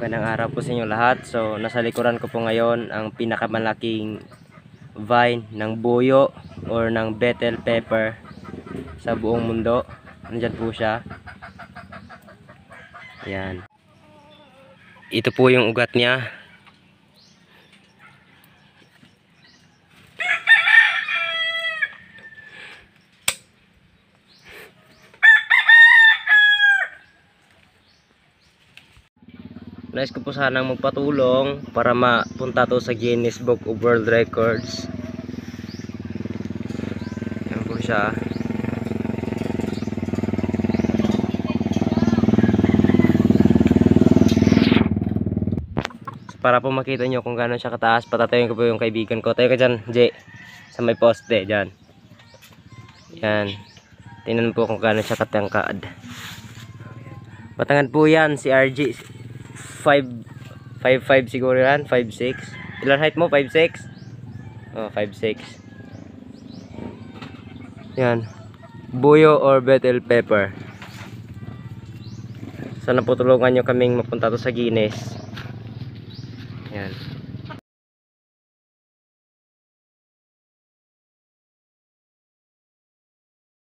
Magandang araw po sa inyo lahat. So, nasa likuran ko po ngayon ang pinakamalaking vine ng buyo or ng bell pepper sa buong mundo. Nandyan po siya. Yan. Ito po yung ugat niya. Nais ko po sanang magpatulong para mapunta to sa Guinness Book of World Records. Yan po siya. Para po makita nyo kung gano'n siya kataas, patatayin ko po yung kaibigan ko. Tayo ka dyan, Jay. Sa may poste, dyan. Yan. Tingnan po kung gano'n siya katangkad. Patangan po yan, si RG. 5'5" siguro yan, 5'6". Ilan height mo? 5'6"? Oh, 5'6". Yan. Buyo or bell pepper. Sana po tulungan nyo kaming mapunta to sa Guinness. Yan.